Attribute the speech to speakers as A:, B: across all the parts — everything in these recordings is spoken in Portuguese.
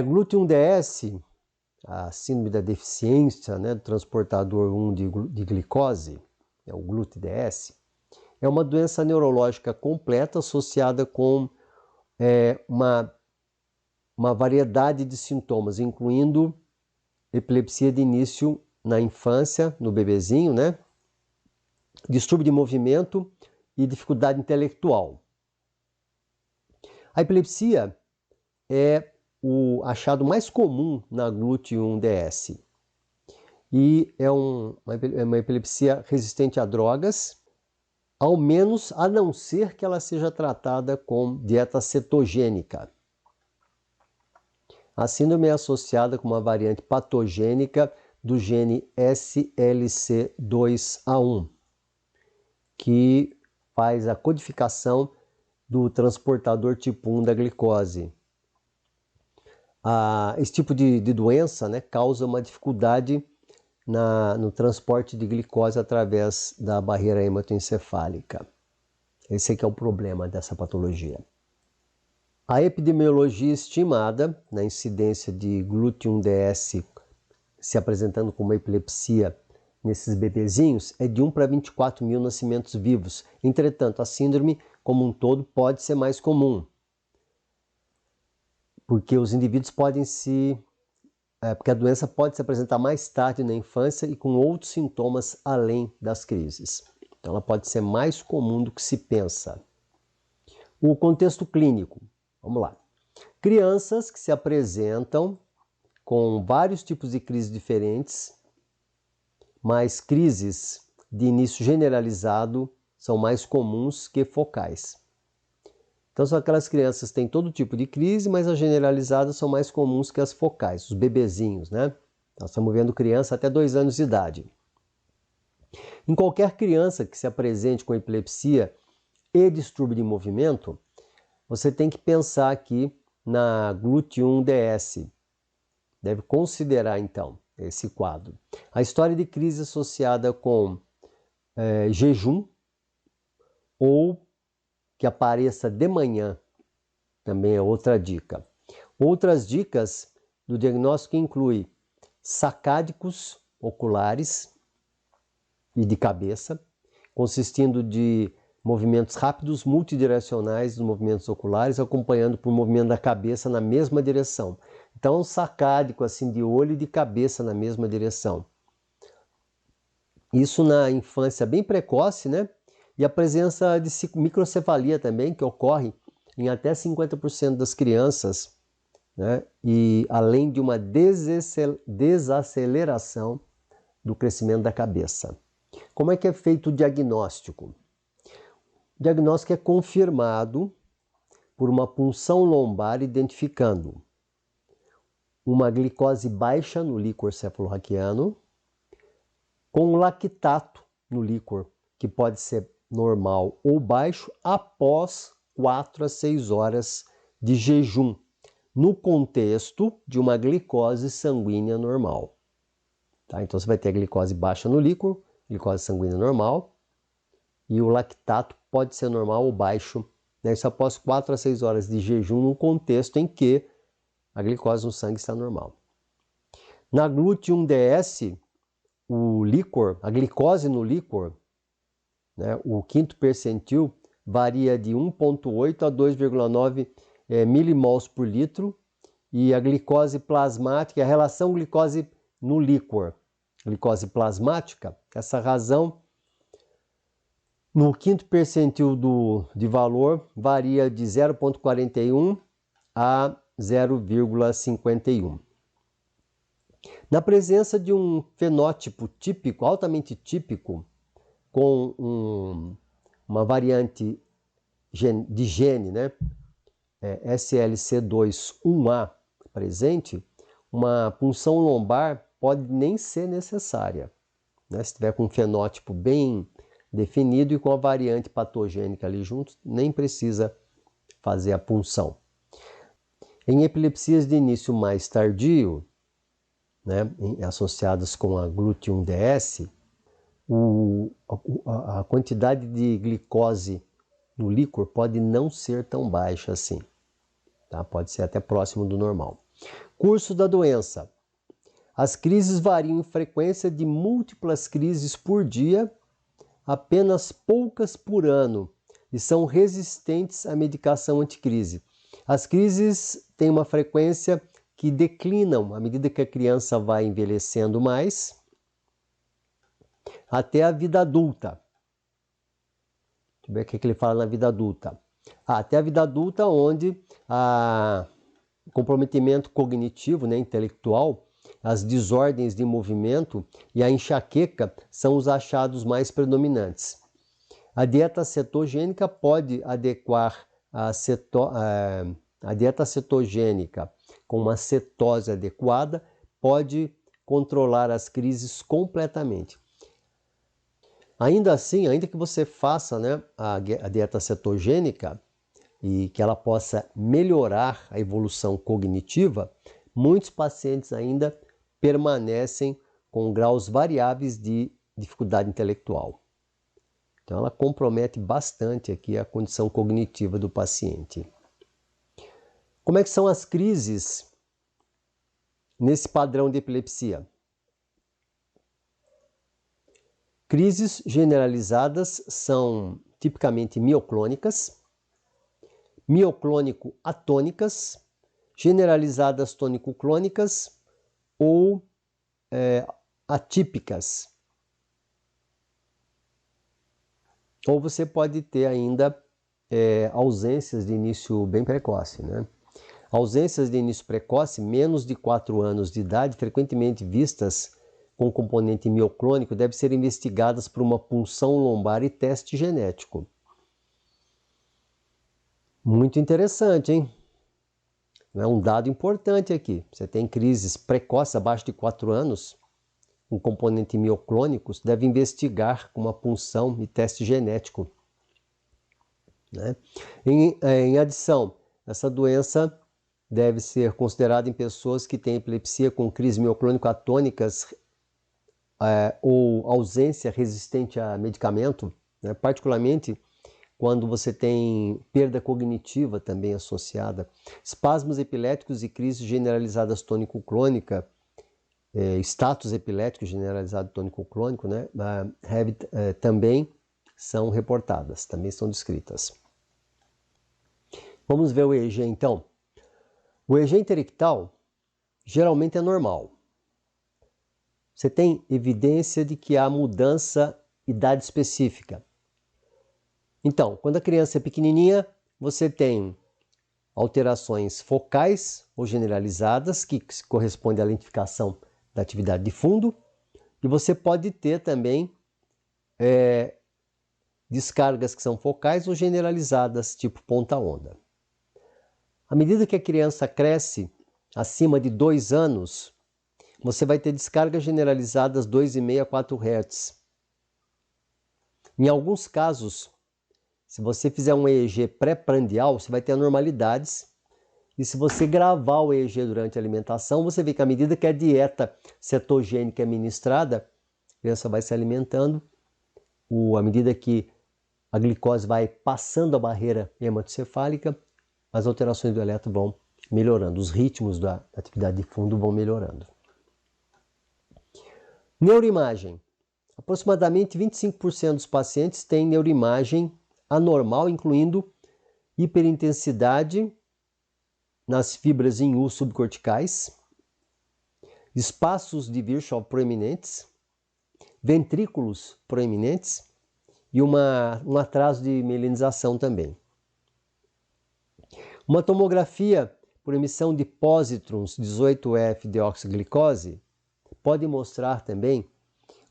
A: Glúten 1DS, a síndrome da deficiência, né, do transportador 1 de glicose, é o glúten DS, é uma doença neurológica completa associada com uma variedade de sintomas, incluindo epilepsia de início na infância, no bebezinho, né? Distúrbio de movimento e dificuldade intelectual. A epilepsia é o achado mais comum na glúten 1DS e é uma epilepsia resistente a drogas, ao menos a não ser que ela seja tratada com dieta cetogênica. A síndrome é associada com uma variante patogênica do gene SLC2A1, que faz a codificação do transportador tipo 1 da glicose. Esse tipo de doença, né, causa uma dificuldade no transporte de glicose através da barreira hematoencefálica. Esse é que é o problema dessa patologia. A epidemiologia estimada na incidência de glúten 1DS se apresentando como epilepsia nesses bebezinhos é de 1 para 24 mil nascimentos vivos. Entretanto, a síndrome como um todo pode ser mais comum, porque os indivíduos porque a doença pode se apresentar mais tarde na infância e com outros sintomas além das crises. Então ela pode ser mais comum do que se pensa. O contexto clínico, vamos lá. Crianças que se apresentam com vários tipos de crises diferentes, mas crises de início generalizado são mais comuns que focais. Então são aquelas crianças que têm todo tipo de crise, mas as generalizadas são mais comuns que as focais, os bebezinhos, né? Nós estamos vendo criança até 2 anos de idade. Em qualquer criança que se apresente com epilepsia e distúrbio de movimento, você tem que pensar aqui na glúten 1DS. Deve considerar, então, esse quadro. A história de crise associada com jejum ou que apareça de manhã também é outra dica. Outras dicas do diagnóstico incluem sacádicos oculares e de cabeça, consistindo de movimentos rápidos multidirecionais dos movimentos oculares, acompanhando por movimento da cabeça na mesma direção. Então, um sacádico assim de olho e de cabeça na mesma direção. Isso na infância bem precoce, né? E a presença de microcefalia também, que ocorre em até 50% das crianças, né? E além de uma desaceleração do crescimento da cabeça. Como é que é feito o diagnóstico? O diagnóstico é confirmado por uma punção lombar identificando uma glicose baixa no líquor cefalorraquiano, com lactato no líquor, que pode ser normal ou baixo, após 4 a 6 horas de jejum, no contexto de uma glicose sanguínea normal. Tá? Então você vai ter a glicose baixa no líquor, glicose sanguínea normal, e o lactato pode ser normal ou baixo, né? Isso após 4 a 6 horas de jejum, no contexto em que a glicose no sangue está normal. Na glúten 1DS, o líquor, a glicose no líquor, né, o quinto percentil, varia de 1,8 a 2,9 milimols por litro, e a glicose plasmática, a relação glicose no líquor, glicose plasmática, essa razão no quinto percentil de valor varia de 0,41 a 0,51. Na presença de um fenótipo típico, altamente típico, com uma variante de gene, né, SLC21A presente, uma punção lombar pode nem ser necessária, né? Se tiver com um fenótipo bem definido e com a variante patogênica ali junto, nem precisa fazer a punção. Em epilepsias de início mais tardio, né, associadas com a glúten 1DS, a quantidade de glicose no líquor pode não ser tão baixa assim, tá? Pode ser até próximo do normal. Curso da doença. As crises variam em frequência de múltiplas crises por dia, apenas poucas por ano, e são resistentes à medicação anticrise. As crises têm uma frequência que declinam à medida que a criança vai envelhecendo mais, até a vida adulta. Deixa eu ver o que ele fala na vida adulta. Até a vida adulta, onde o comprometimento cognitivo, intelectual, as desordens de movimento e a enxaqueca são os achados mais predominantes. A dieta cetogênica pode adequar a dieta cetogênica com uma cetose adequada, pode controlar as crises completamente. Ainda assim, ainda que você faça a dieta cetogênica e que ela possa melhorar a evolução cognitiva, muitos pacientes ainda permanecem com graus variáveis de dificuldade intelectual. Então ela compromete bastante aqui a condição cognitiva do paciente. Como é que são as crises nesse padrão de epilepsia? Crises generalizadas são tipicamente mioclônicas, mioclônico-atônicas, generalizadas tônico-clônicas ou atípicas. Ou você pode ter ainda ausências de início bem precoce, Ausências de início precoce, menos de 4 anos de idade, frequentemente vistas com componente mioclônico, devem ser investigadas por uma punção lombar e teste genético. Muito interessante, hein? É um dado importante aqui. Você tem crises precoces abaixo de 4 anos, com componente mioclônico, você deve investigar com uma punção e teste genético. Em adição, essa doença deve ser considerada em pessoas que têm epilepsia com crises mioclônico-atônicas ou ausência resistente a medicamento, particularmente quando você tem perda cognitiva também associada, espasmos epiléticos e crises generalizadas tônico-clônica, status epilético generalizado tônico-clônico, também são reportadas, também são descritas. Vamos ver o EEG então. O EEG interictal geralmente é normal. Você tem evidência de que há mudança idade específica. Então, quando a criança é pequenininha, você tem alterações focais ou generalizadas, que correspondem à lentificação da atividade de fundo, e você pode ter também descargas que são focais ou generalizadas, tipo ponta-onda. À medida que a criança cresce acima de 2 anos, você vai ter descargas generalizadas 2,5 a 4 Hz. Em alguns casos, se você fizer um EEG pré-prandial, você vai ter anormalidades. E se você gravar o EEG durante a alimentação, você vê que à medida que a dieta cetogênica é ministrada, a criança vai se alimentando, à medida que a glicose vai passando a barreira hematocefálica, as alterações do eletro vão melhorando, os ritmos da atividade de fundo vão melhorando. Neuroimagem. Aproximadamente 25% dos pacientes têm neuroimagem anormal, incluindo hiperintensidade nas fibras em U subcorticais, espaços de Virchow proeminentes, ventrículos proeminentes e um atraso de mielinização também. Uma tomografia por emissão de pósitrons 18F-deoxiglicose pode mostrar também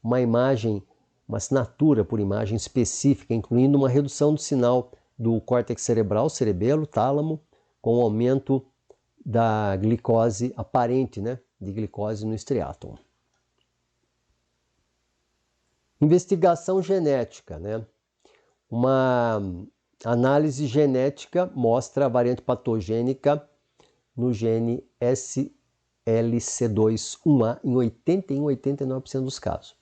A: uma imagem, uma assinatura por imagem específica, incluindo uma redução do sinal do córtex cerebral, cerebelo, tálamo, com o aumento da glicose aparente, de glicose no estriatum. Investigação genética, Uma análise genética mostra a variante patogênica no gene SLC2-1A em 81 a 89% dos casos.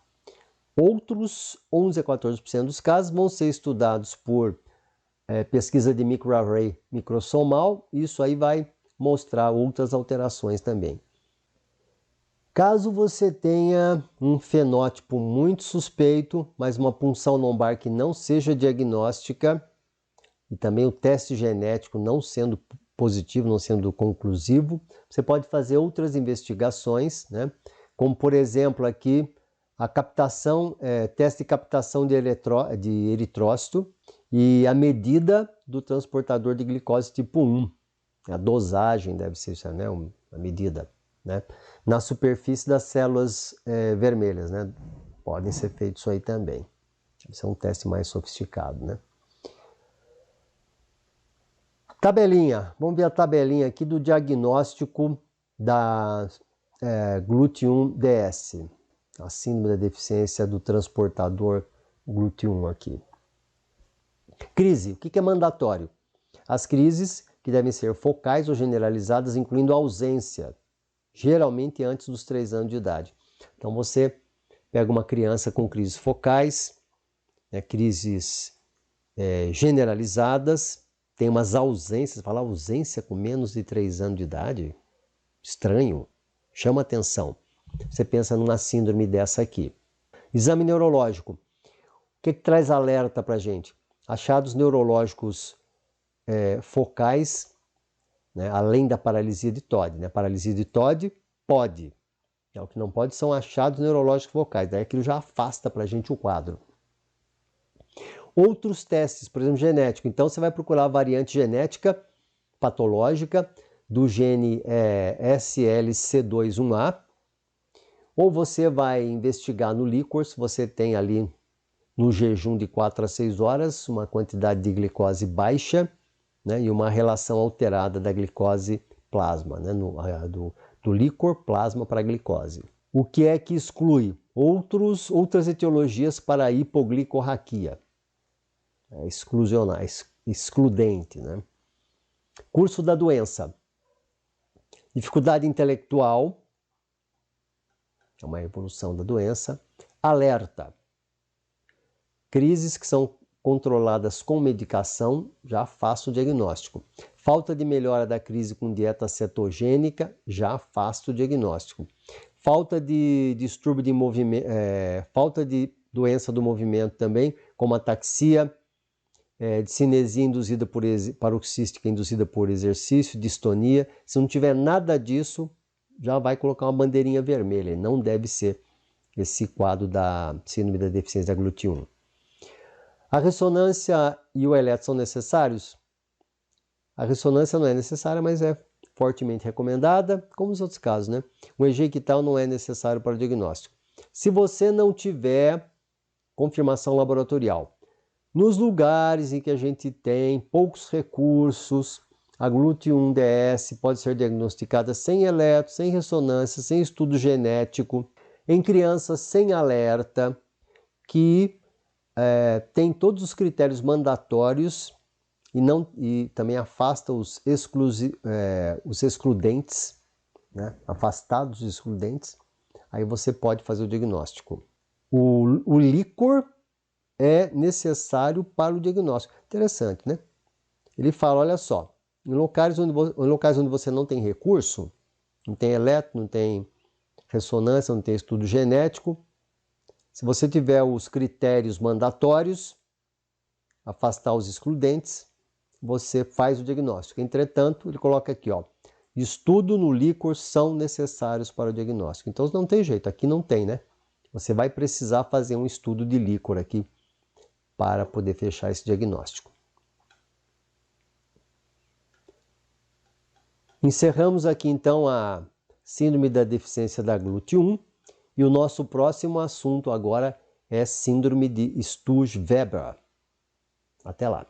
A: Outros 11 a 14% dos casos vão ser estudados por pesquisa de microarray microsomal. Isso aí vai mostrar outras alterações também. Caso você tenha um fenótipo muito suspeito, mas uma punção lombar que não seja diagnóstica, e também o teste genético não sendo positivo, não sendo conclusivo, você pode fazer outras investigações, né? Como por exemplo aqui a captação, teste de captação de eritrócito e a medida do transportador de glicose tipo 1. A dosagem deve ser isso, né? A medida, né? Na superfície das células vermelhas, né? Podem ser feitos isso aí também. Isso é um teste mais sofisticado, né? Tabelinha, vamos ver a tabelinha aqui do diagnóstico da GLUT1-DS, a síndrome da deficiência do transportador GLUT1 aqui. Crise, o que é mandatório? As crises que devem ser focais ou generalizadas, incluindo a ausência, geralmente antes dos 3 anos de idade. Então você pega uma criança com crises focais, crises generalizadas, tem umas ausências, falar ausência com menos de 3 anos de idade, estranho, chama atenção. Você pensa numa síndrome dessa aqui. Exame neurológico. O que traz alerta para a gente? Achados neurológicos focais, né, além da paralisia de Todd. Né? Paralisia de Todd pode. O que não pode são achados neurológicos focais. Daí aquilo já afasta para a gente o quadro. Outros testes, por exemplo, genético. Então você vai procurar a variante genética patológica do gene SLC21A, ou você vai investigar no líquor, se você tem ali no jejum de 4 a 6 horas uma quantidade de glicose baixa, né, e uma relação alterada da glicose plasma, né, do líquor plasma para a glicose. O que é que exclui? Outras etiologias para a hipoglicorraquia. Excludente, né? Curso da doença. Dificuldade intelectual, é uma evolução da doença. Alerta. Crises que são controladas com medicação, já afasta o diagnóstico. Falta de melhora da crise com dieta cetogênica, já afasta o diagnóstico. Falta de distúrbio de movimento, falta de doença do movimento também, como ataxia, de cinesia induzida paroxística induzida por exercício, distonia. Se não tiver nada disso, já vai colocar uma bandeirinha vermelha. Não deve ser esse quadro da síndrome da deficiência da GLUT1. A ressonância e o eletro são necessários? A ressonância não é necessária, mas é fortemente recomendada, como nos outros casos, né? O EG equital não é necessário para o diagnóstico. Se você não tiver confirmação laboratorial, nos lugares em que a gente tem poucos recursos, a GLUT1-DS pode ser diagnosticada sem eletro, sem ressonância, sem estudo genético, em crianças sem alerta, que tem todos os critérios mandatórios e também afasta os excludentes, né? Afastados os excludentes, aí você pode fazer o diagnóstico. O líquor é necessário para o diagnóstico. Interessante, né? Ele fala, olha só, em locais onde você não tem recurso, não tem eletro, não tem ressonância, não tem estudo genético, se você tiver os critérios mandatórios, afastar os excludentes, você faz o diagnóstico. Entretanto, ele coloca aqui, ó, estudo no líquor são necessários para o diagnóstico. Então não tem jeito, aqui não tem, né? Você vai precisar fazer um estudo de líquor aqui para poder fechar esse diagnóstico. Encerramos aqui então a síndrome da deficiência da GLUT1 e o nosso próximo assunto agora é síndrome de Sturge-Weber. Até lá!